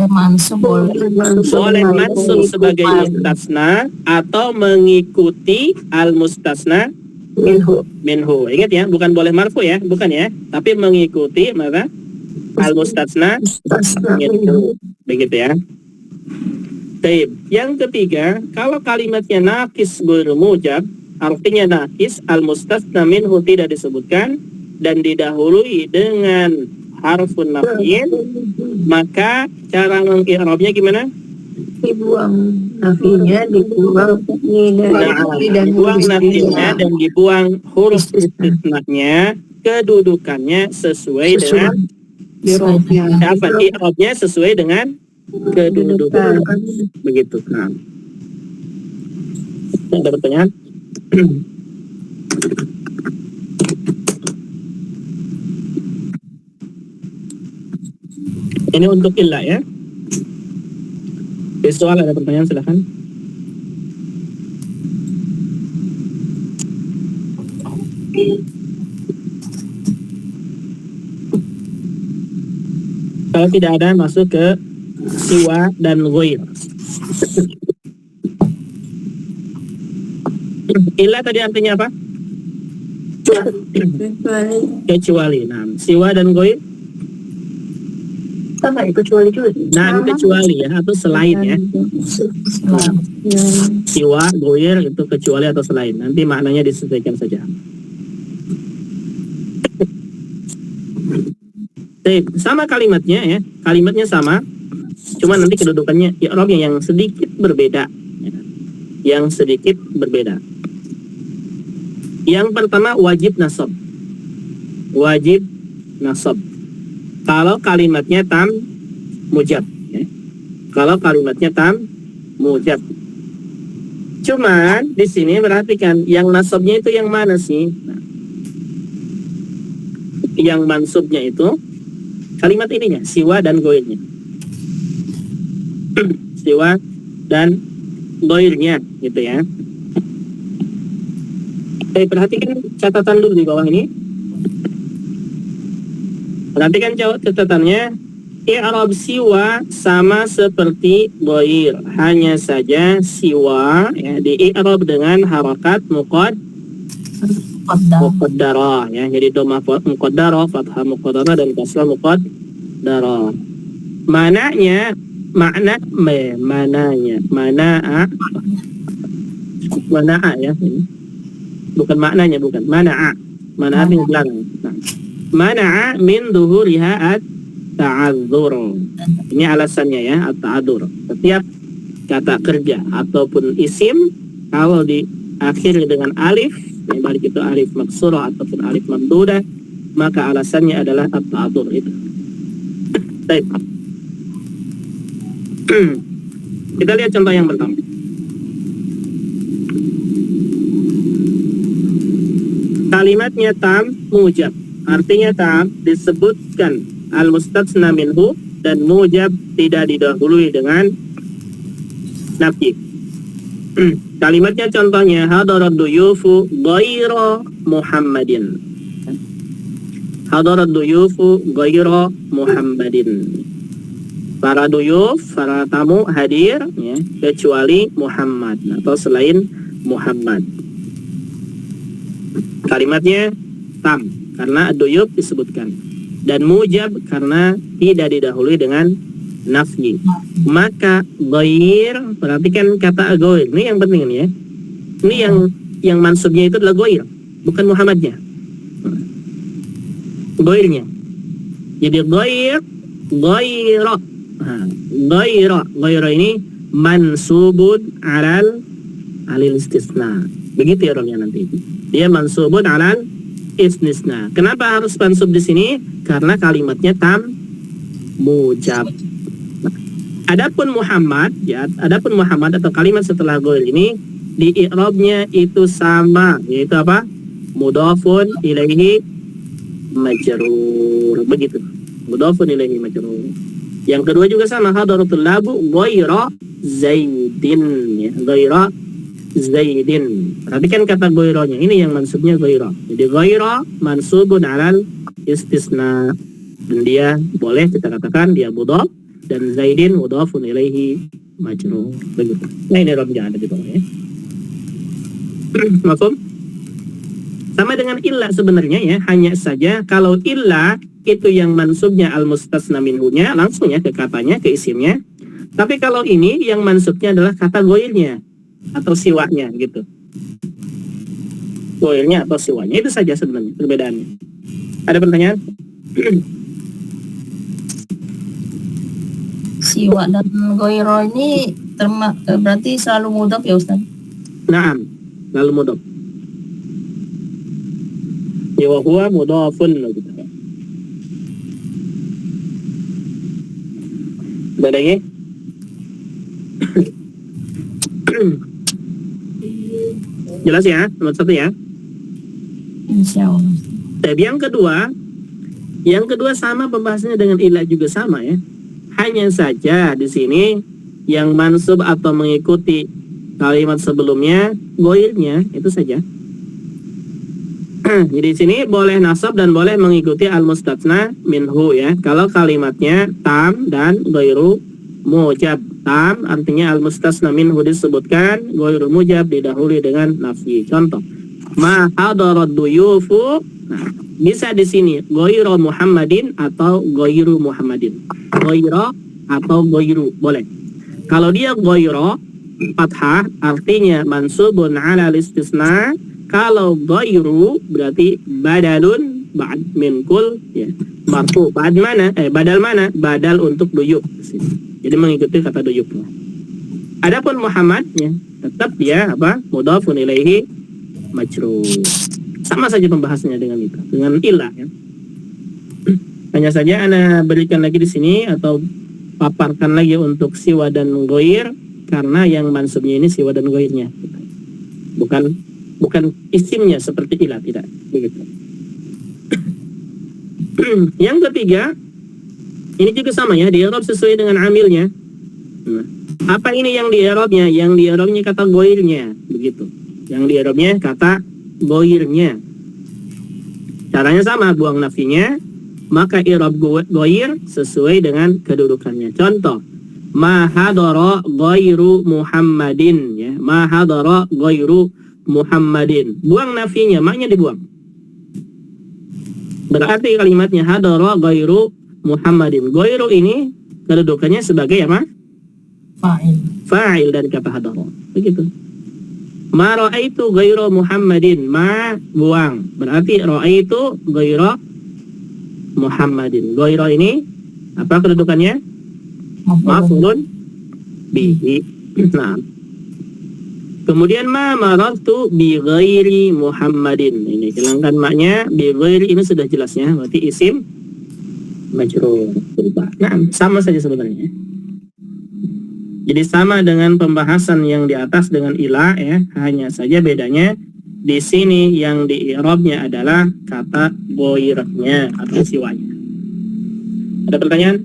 mansub, boleh mansub sebagai mustasna atau mengikuti al-mustasna minhu. Ingat ya, bukan boleh marfu ya, bukan ya, tapi mengikuti maka al-mustasna minhu. Begitu ya. Baik. Yang ketiga, kalau kalimatnya nakis ghairu mujab artinya nakis al-mustasna minhu tidak disebutkan dan didahului dengan harfun nafiin, maka cara mengi'rabnya gimana? Dibuang nafinya, dibuang dibuang nafinya dan dibuang huruf istisna-nya, kedudukannya sesuai dengan i'rabnya sesuai dengan kedudukan. Begitu. Nah. Ada pertanyaan? Ini untuk illah ya. Soal ada pertanyaan silakan. Kalau tidak ada masuk ke siwa dan ghair. Illah tadi artinya apa? Kecuali. Nah, siwa dan ghair sama kecuali juga. Nah, kecuali ya atau selain ya. Nah, siwa, ghair itu kecuali atau selain. Nanti maknanya disesuaikan saja. Sama kalimatnya ya, kalimatnya sama, cuma nanti kedudukannya i'rabnya yang sedikit berbeda, yang sedikit berbeda. Yang pertama wajib nasab, kalau kalimatnya tam mujab, ya. Kalau kalimatnya tam mujab. Cuman di sini perhatikan yang nasabnya itu yang mana sih? Nah, yang mansubnya itu kalimat ininya, siwa dan ghairnya. Siwa dan ghairnya gitu ya. Oke, perhatikan catatan dulu di bawah ini. Perhatikan catatannya. I'rab siwa sama seperti ghair, hanya saja siwa ya di i'rab dengan harakat muqaddarah ya, jadi dhamma muqaddarah, fathah muqaddarah dan kasrah muqaddarah. Mananya ya ini. Bukan maknanya, bukan mana'a. Mana'a artinya belakang. Nah, Mana'a min dhuhuriha at-ta'adzur. Ini alasannya ya, at-ta'adzur. Setiap kata kerja ataupun isim kalau diakhiri dengan alif, baik itu alif maksurah ataupun alif mamdudah, maka alasannya adalah at-ta'adzur itu. Baik. Kita lihat contoh yang pertama. Kalimatnya tam mujab, artinya tam disebutkan al-mustatsna minhu dan mujab tidak didahului dengan nafi. Kalimatnya contohnya hadarat duyufu ghaira Muhammadin. Hadarat duyufu ghaira Muhammadin. Para duyuf, para tamu hadir ya, kecuali Muhammad atau selain Muhammad. Kalimatnya tam karena duyuf disebutkan dan mujab karena tidak didahului dengan nafyi. Maka ghair, perhatikan kata ghair ini yang penting ini ya. Ini yang mansubnya itu adalah ghair, bukan Muhammadnya. Ghairnya. Jadi ghaira. Ghaira ini mansubun alal istisna. Begitu ya orangnya nanti. Dia mansubun alal istisna. Kenapa harus mansub di sini? Karena kalimatnya tam mujab. Adapun Muhammad atau kalimat setelah ghair ini di i'rabnya itu sama, yaitu apa? Mudhafun ilaihi majrur. Begitu. Mudhafun ilaihi majrur. Yang kedua juga sama, hadaratul labu ghaira Zaidin ya, ghaira Zaidin. Perhatikan kata ghairanya, ini yang mansubnya ghaira. Jadi ghaira mansubun alal istisna. Dan dia boleh kita katakan dia mudhaf dan Zaidin mudhafun ilaihi majrur. Begitu. Nah ini romnya ada di bawah ya. Mafhum? Sama dengan illa sebenarnya ya, hanya saja kalau illa itu yang mansubnya al-mustasna minhunya langsung ya ke katanya, ke isimnya. Tapi kalau ini yang mansubnya adalah kata ghairnya atau siwanya gitu. Ghairnya atau siwanya, itu saja sebenarnya perbedaannya. Ada pertanyaan? Siwa dan ghaira ini berarti selalu mudhaf ya Ustaz? Naam, lalu mudhaf. Ya wa huwa mudhafun gitu. Ada lagi? Jelas ya, nomor satu ya. Insyaallah. Tapi yang kedua sama pembahasannya dengan ilah juga sama ya. Hanya saja di sini yang mansub atau mengikuti kalimat sebelumnya ghairnya itu saja. Jadi di sini boleh nasab dan boleh mengikuti al-mustatsna minhu ya. Kalau kalimatnya tam dan ghairu mujab. Tam artinya al-mustatsna minhu disebutkan, ghairu mujab didahului dengan nafyi. Contoh, ma hadarat duyufu. Nah, bisa di sini ghairu Muhammadin atau ghairu Muhammadin. Ghairu atau ghairu boleh. Kalau dia ghairu fathah artinya mansubun ala istisna. Kalau ghairu berarti badalun ba'd min kul ya. Marfu ba'd mana? Badal mana? Badal untuk duyub. Jadi mengikuti kata duyub. Adapun Muhammad ya, tetap dia apa? Mudhafun ilaihi majrur. Sama saja pembahasannya dengan itu, dengan ilah ya. Hanya saja ana berikan lagi di sini atau paparkan lagi untuk siwa dan ghair karena yang mansubnya ini siwa dan ghairnya. Bukan isimnya seperti ilah, tidak begitu. Yang ketiga, ini juga sama ya, di i'rab sesuai dengan amilnya. Nah, apa ini yang di i'rabnya? Yang di i'rabnya kata ghairnya, begitu. Yang di i'rabnya kata ghairnya. Caranya sama, buang nafinya, maka i'rab ghair sesuai dengan kedudukannya. Contoh, ma hadara ghairu Muhammadin ya, ma hadara ghairu Muhammadin. Buang nafinya, maknya dibuang. Berarti kalimatnya hadara ghairu Muhammadin. Ghairu ini kedudukannya sebagai apa? Fa'il dari kata hadara. Begitu. Ma ra'aitu ghairu Muhammadin. Ma buang. Berarti ra'aitu ghairu Muhammadin. Ghaira ini apa kedudukannya? Maf'ulun bihi. Nah. Kemudian ma marartu bi ghairi Muhammadin. Ini hilangkan maknya, bi ghairi ini sudah jelasnya, berarti isim majrur. Nah, sama saja sebenarnya. Jadi sama dengan pembahasan yang di atas dengan ila ya, hanya saja bedanya di sini yang di i'rabnya adalah kata ghairnya atau siwanya. Ada pertanyaan?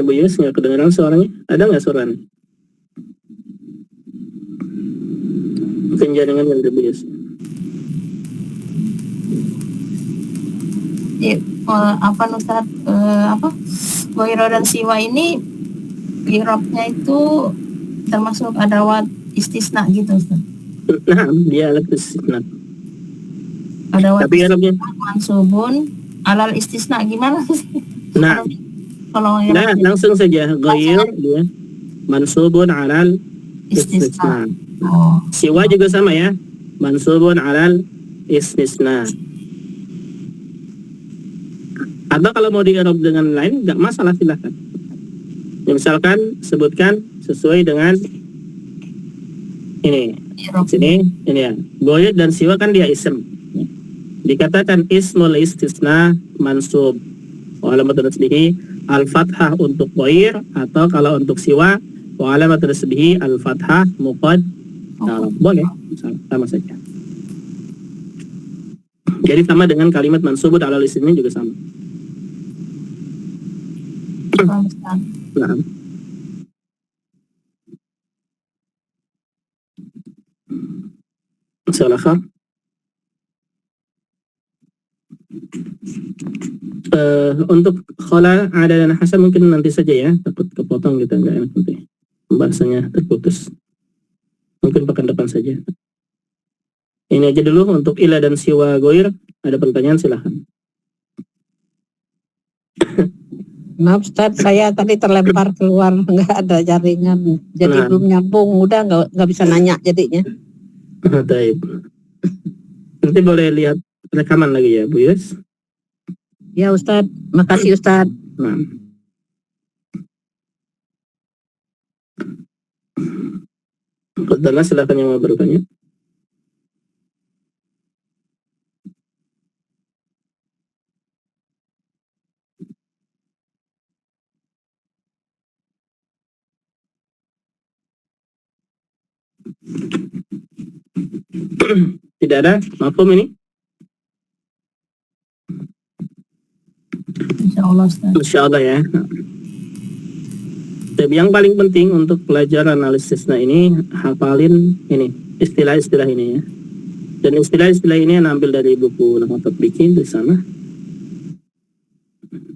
Bu Yus, nggak kedengeran suaranya? Ada nggak suaranya? Mungkin jaringan yang Bu Yus. Apa Ustaz? Apa? Ghaira dan siwa ini i'rabnya itu termasuk adawat istisna gitu Ustaz. Nah, dia alat istisna. Adawat Tapi i'rabnya mansubun alal istisna gimana sih? nah, Kalau nah langsung saja ghair dia mansubun alal istisna. Oh. Siwa juga sama ya, mansubun alal istisna. Atau kalau mau di-i'rab dengan lain nggak masalah, silahkan. Ya, misalkan sebutkan sesuai dengan ini sini ini ya, ghair dan siwa kan dia ism. Dikatakan ismul istisna mansub wa alamat nasbihi al-fathah untuk ghair, atau kalau untuk siwa wa alamat nasbihi al-fathah muqaddar. Boleh, sama saja. Jadi sama dengan kalimat mansubun alal ismi juga sama. Nah. Silakan. Untuk khala, ada dan hasan mungkin nanti saja ya, takut kepotong kita, nggak enak nanti pembahasannya terputus. Mungkin pekan depan saja. Ini aja dulu untuk ila dan siwa ghair. Ada pertanyaan silahkan. Maaf Ustaz, saya tadi terlempar keluar, nggak ada jaringan, jadi belum nyambung, udah nggak bisa nanya jadinya. Baik. Nanti boleh lihat rekaman lagi ya Bu Yus. Ya Ustaz, makasih Ustaz. Nah. Silakan yang mau bertanya. Tidak ada, mafhum ini? Insyaallah Ustaz. Insyaallah ya. Tapi yang paling penting untuk pelajaran analisisna ini, hafalin ini istilah-istilah ini ya. Dan istilah-istilah ini ambil dari buku Nahwatul Bikin di sana.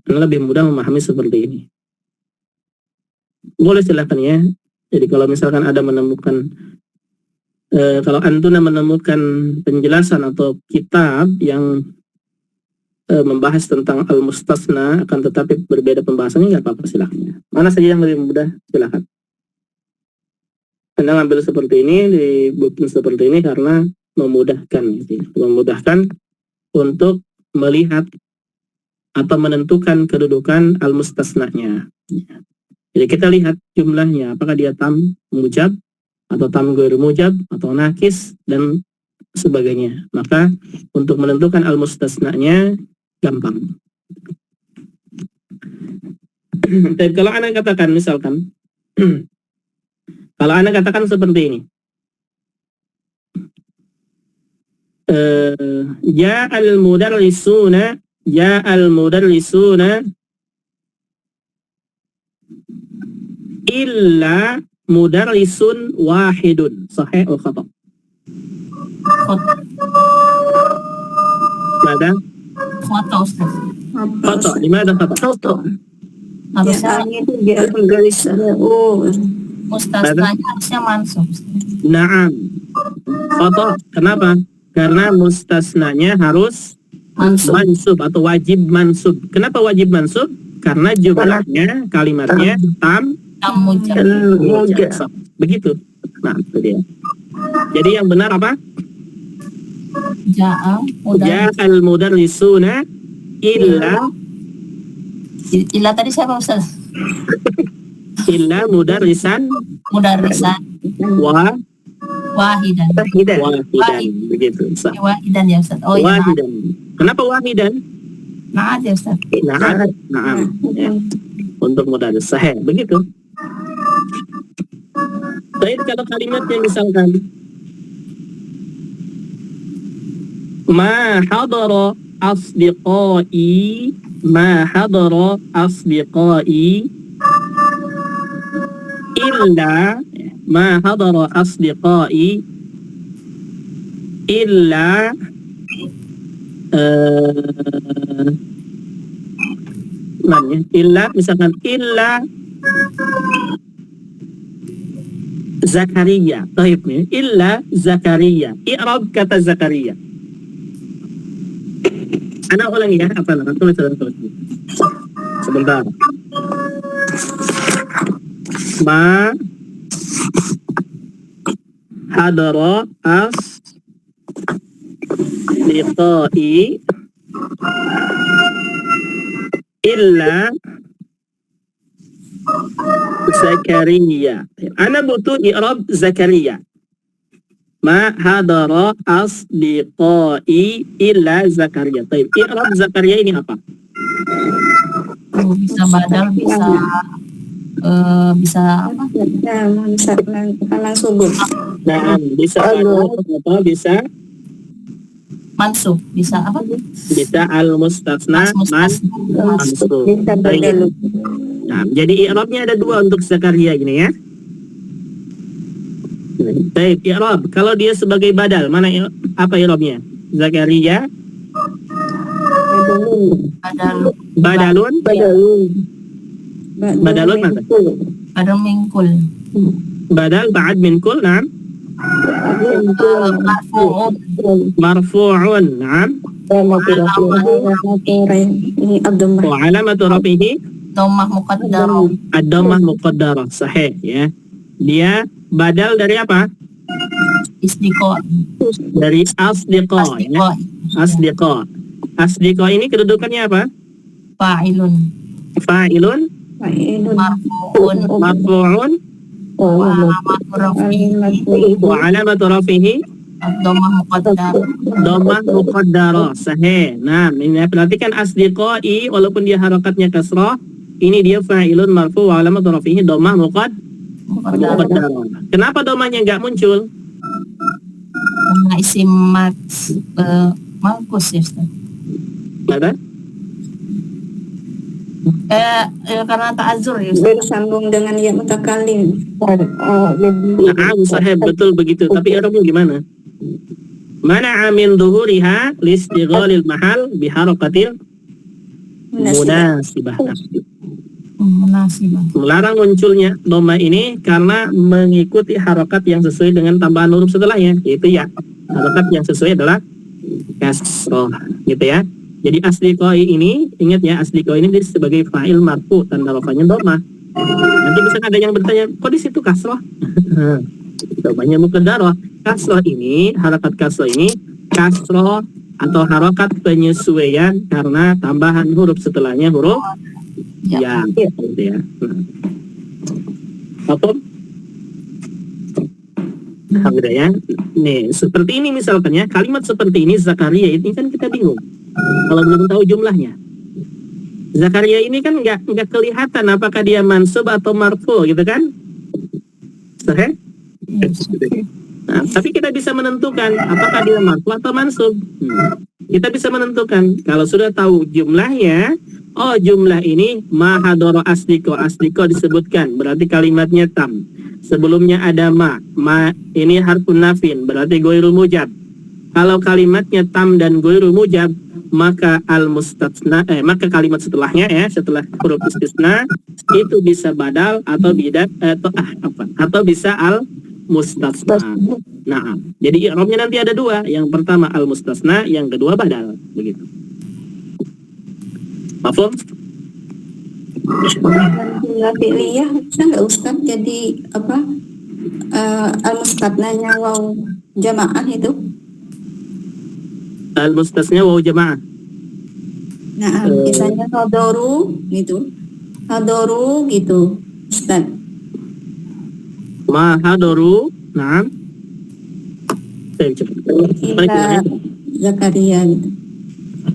Karena lebih mudah memahami seperti ini. Boleh silakan ya. Jadi kalau misalkan ada menemukan kalau antuna menemukan penjelasan atau kitab yang membahas tentang al-mustasna akan tetapi berbeda pembahasannya, nggak apa-apa, silahkan. Mana saja yang lebih mudah, silahkan. Anda ngambil seperti ini, dibuat seperti ini karena memudahkan, gitu. Memudahkan untuk melihat atau menentukan kedudukan al-mustasnanya. Jadi kita lihat jumlahnya, apakah dia tam mujab atau tam ghair mujab atau nakis dan sebagainya. Maka untuk menentukan al-mustasnanya gampang. Dan kalau Anda katakan misalkan kalau Anda katakan seperti ini, ja'al mudarrisuna illa mudarrisun wahidun, sahih atau khata? Khata. Mada? Khata Ustaz. Khata, di mana khata? Khata. Harusnya itu dia penggarisnya. Oh, mustasnanya harusnya mansub. Naam. Khata. Kenapa? Karena mustasnanya harus Mansub. mansub atau wajib mansub. Kenapa wajib mansub? Karena jumlahnya, kalimatnya tam Mujab. mujab. begitu. Nah, itu dia. Jadi yang benar apa? Ja'a mudah. Ja'al mudarrisuna illa Illa tadi siapa Ustaz? mudarrisan Mudarrisan wa wahidan. wahidan. Begitu. Wahidan ya Ustaz. Oh iya. Wahidan. Kenapa wahidan? Nah ya Ustaz. Naam. Ya. Untuk mudarris sahih. Begitu. Baik, kalau kalimatnya misalkan ma hadara asdiqai illa ma hadara asdiqai illa illa misalkan illa Zakaria. Taib nih. Illa Zakaria. I'rab kata Zakaria. Ana ulangi ya, apa namanya? Tulis. Sebentar. Ma hadara as liqai illa Zakaria. Ana butuh i'rab Zakaria. Ma hadara asdiqai illa Zakaria. Baik, i'rab Zakaria ini apa? Bisa badal, bisa apa? Langsung Nah, bisa atau bisa Mansub, bisa apa? bisa al-mustasna mansub. bisa badal. Nah, jadi i'rabnya ada dua untuk Zakaria gini ya. Baik, i'rab. Kalau dia sebagai badal, mana apa i'rabnya? Zakaria Badal badalun mana? badal mingkul. Badal ba'd min kull, na'am. Marfu'un, na'am. Ini Abdul Wa alamatu rafihi Dhammah muqaddarah. ad-dhammah muqaddarah. Sahih ya. Dia badal dari apa? Isdiqa. Dari asdiqa ya. Asdiqa ini kedudukannya apa? Fa'ilun. Fa'ilun Marfu'un. marfu'un Wa alamatu rafihi wa alamatu rafihi ad-dhammah muqaddarah. dhammah muqaddarah. Sahih. Nah, ini perhatikan asdiqai walaupun dia harakatnya kasrah, ini dia fa'ilun marfu' wa alamatu rafihi dhammah muqaddarah. Kenapa dhammahnya enggak muncul? Karena isim Markus ya Ustaz. Apa? Karena ta'azzur ya Ustaz. bersambung dengan ya mutakalim. Na'am, sahih, betul begitu. Tapi i'rabnya gimana? Mana'a min dhuhuriha listighalil mahal biharakatil munasibah. Munasibah. Melarang munculnya dhamma ini karena mengikuti harokat yang sesuai dengan tambahan huruf setelahnya, yaitu ya. Harokat yang sesuai adalah kasroh, gitu ya. Jadi asdiqai ini, ingat ya, asdiqai ini sebagai fa'il marfu, tanda rafanya dhamma. Nanti bisa ada yang bertanya, kok di situ kasroh? Dhammanya muqaddarah. Kasroh ini, harokat kasroh ini, kasroh atau harokat penyesuaian karena tambahan huruf setelahnya huruf ya, gitu ya. Apa? Alhamdulillah ya. Nih, seperti ini misalkan ya, kalimat seperti ini Zakaria ini kan kita bingung kalau belum tahu jumlahnya. Zakaria ini kan nggak kelihatan apakah dia mansub atau marfu gitu kan? Sahih? Nah, tapi kita bisa menentukan apakah dia marfu atau mansub. Kita bisa menentukan kalau sudah tahu jumlahnya. Oh, jumlah ini mahadoro asdiko disebutkan, berarti kalimatnya tam. Sebelumnya ada ma ini harfun nafin, berarti ghairul mujab. Kalau kalimatnya tam dan ghairul mujab, maka maka kalimat setelahnya ya, setelah huruf istisna itu bisa badal atau atau bisa al mustasna. Nah, jadi i'rabnya nanti ada dua, yang pertama al mustasna, yang kedua badal, begitu. Mafhum? Fi'liyah bisa nggak Ustaz jadi apa al-mustasnanya waw jamaah itu? Al mustasna waw jamaah. Nah, misalnya hadoru gitu Ustaz. Ma hadoru, nah. Illa Zakaria gitu.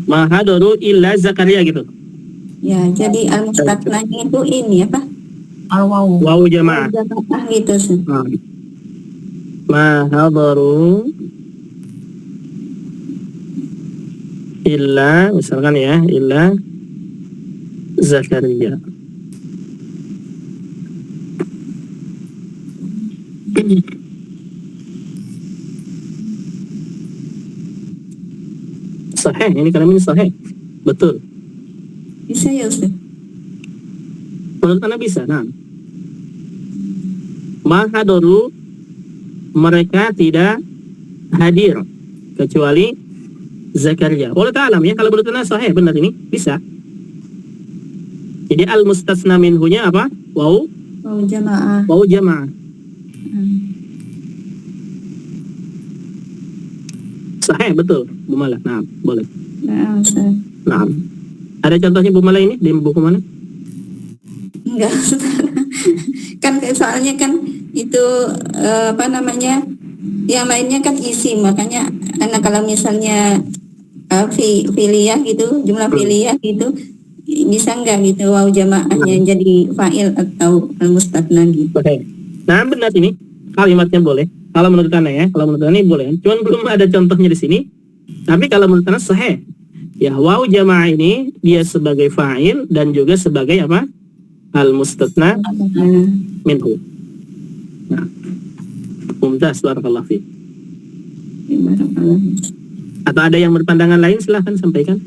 Ma hadoru illa Zakaria gitu. Ya, jadi al-mustasnanya itu ini apa? Al-waw. Waw jamaah. Jamaah gitu Ustaz. Nah. Ma hadaru illa, misalkan ya, illa Zakaria. Sahih, ini kalimat ini sahih. Betul. Bisa ya Ustaz? Menurut Anda bisa, nah. Ma hadaru, mereka tidak hadir kecuali Zakaria. Wallahu ta'alam ya, kalau menurut Anda sahih, benar ini, bisa. Jadi al-mustasna minhunya apa? Waw Jamaah. Waw jamaah. Sahih, betul, Bu Mala. Nah, boleh. Nah, Ustaz. Nah, ada contohnya Bu Mala ini di buku mana? Enggak Ustaz. Kan soalnya kan itu apa namanya, yang lainnya kan isim, makanya anak kalau misalnya fi'liyah gitu, jumlah fi'liyah gitu, bisa enggak gitu waw jamaahnya jadi fa'il atau al-mustasna gitu. Oke. Nah, benar ini kalimatnya boleh. Kalau menurut Anda ya, kalau menurut Anda ini boleh. Cuman belum ada contohnya di sini. Tapi kalau menurut Anda sahih. Ya, waw jamaah ini dia sebagai fa'il dan juga sebagai apa? Al-mustasna minhu. Nah, mumtaz, barakallahu fiik. Atau ada yang berpandangan lain, silahkan sampaikan.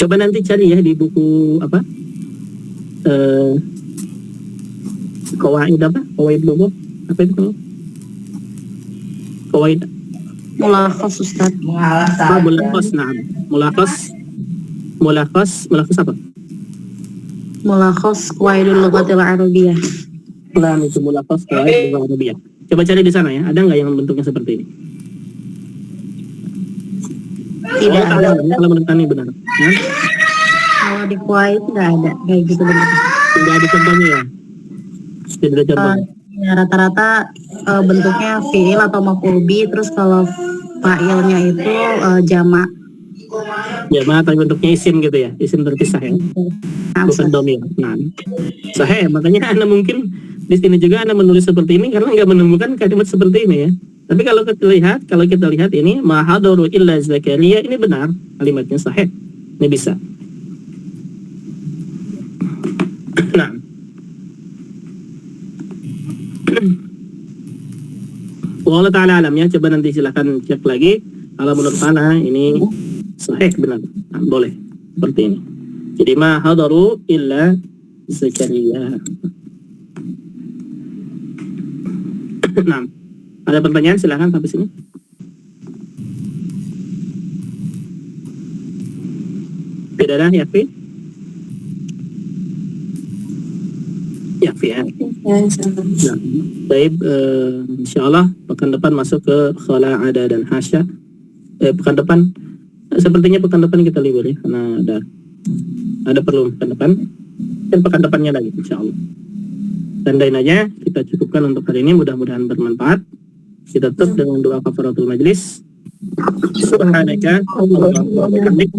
Coba nanti cari ya di buku apa? Qawaid apa? Qawaid lugah apa itu kalau? Qawaid Mulakhas Ustaz. mulakhas, na'am. Mulakhas apa? Mulakhas qawaidul lughatil arabiyyah. Nah, itu mulakhas qawaid lugah Arabiyah. Coba cari di sana ya, ada nggak yang bentuknya seperti ini? Tidak ada. Kalau menurut Anda benar. Nah, Kalau di qawaid nggak ada kayak gitu bentuknya. tidak ada contohnya ya? Tidak ada contohnya. Ya, rata-rata bentuknya fi'il atau maf'ul bi, terus kalau fa'ilnya itu jamak. Jamaah tapi bentuknya isim gitu ya, isim terpisah ya, bukan domir. Nah, sahih. Makanya Anda mungkin di sini juga Anda menulis seperti ini karena nggak menemukan kalimat seperti ini ya. Tapi kalau kita lihat ini ma hadaru illa Zakaria, ini benar kalimatnya sahih. Ini bisa. Nah, wallahu ta'ala alam ya. Coba nanti silahkan cek lagi. Kalau menurut Ana ini sahih, benar. Nah, boleh seperti ini. Jadi ma hadaru illa Zakaria. Nah, ada pertanyaan, silahkan sampai sini. Tidak ada, Yafi? Yafi ya. Nah, baik, insyaallah pekan depan masuk ke khala, ada dan hasya. Pekan depan sepertinya pekan depan kita libur ya, karena ada perlu pekan depan, dan pekan depannya lagi insyaallah. Tandain aja, kita cukupkan untuk hari ini, mudah-mudahan bermanfaat. Kita tutup dengan doa kafaratul majlis. Subhanaka Allahumma wa bihamdika.